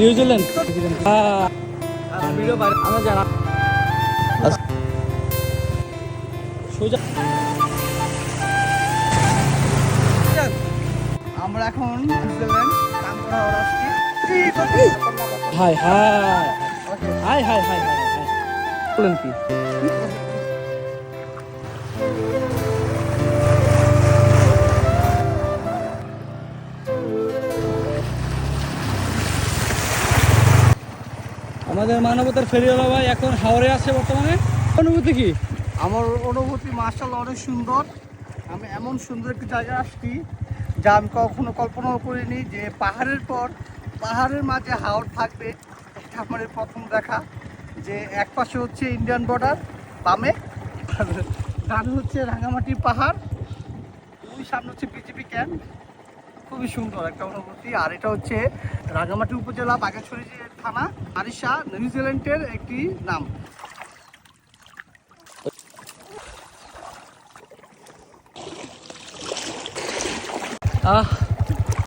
New Zealand video আমরা জানা সোজা আমরা এখন নিউজিল্যান্ড কামরা আসছি। High high high high high high high বলেন কি আমাদের মানবতার ফেরিওয়ালা ভাই এখন হাওড়ে আছে বর্তমানে। অনুভূতি কি? আমার অনুভূতি মাশাআল্লাহ অনেক সুন্দর। আমি এমন সুন্দর একটি জায়গায় আসছি যা আমি কখনো কল্পনাও করিনি যে পাহাড়ের পর পাহাড়ের মাঝে হাওর থাকবে। এটা আমার এই প্রথম দেখা যে এক পাশে হচ্ছে ইন্ডিয়ান বর্ডার বামে, আর ডানে হচ্ছে রাঙামাটির পাহাড়, ওই সামনে হচ্ছে বিজেপি ক্যাম্প। খুবই সুন্দর একটা অনুভূতি। আর এটা হচ্ছে রাঙামাটি উপজেলা বাঘাছড়ি থানা, আরিশা নিউজিল্যান্ডের একটি নাম। আহ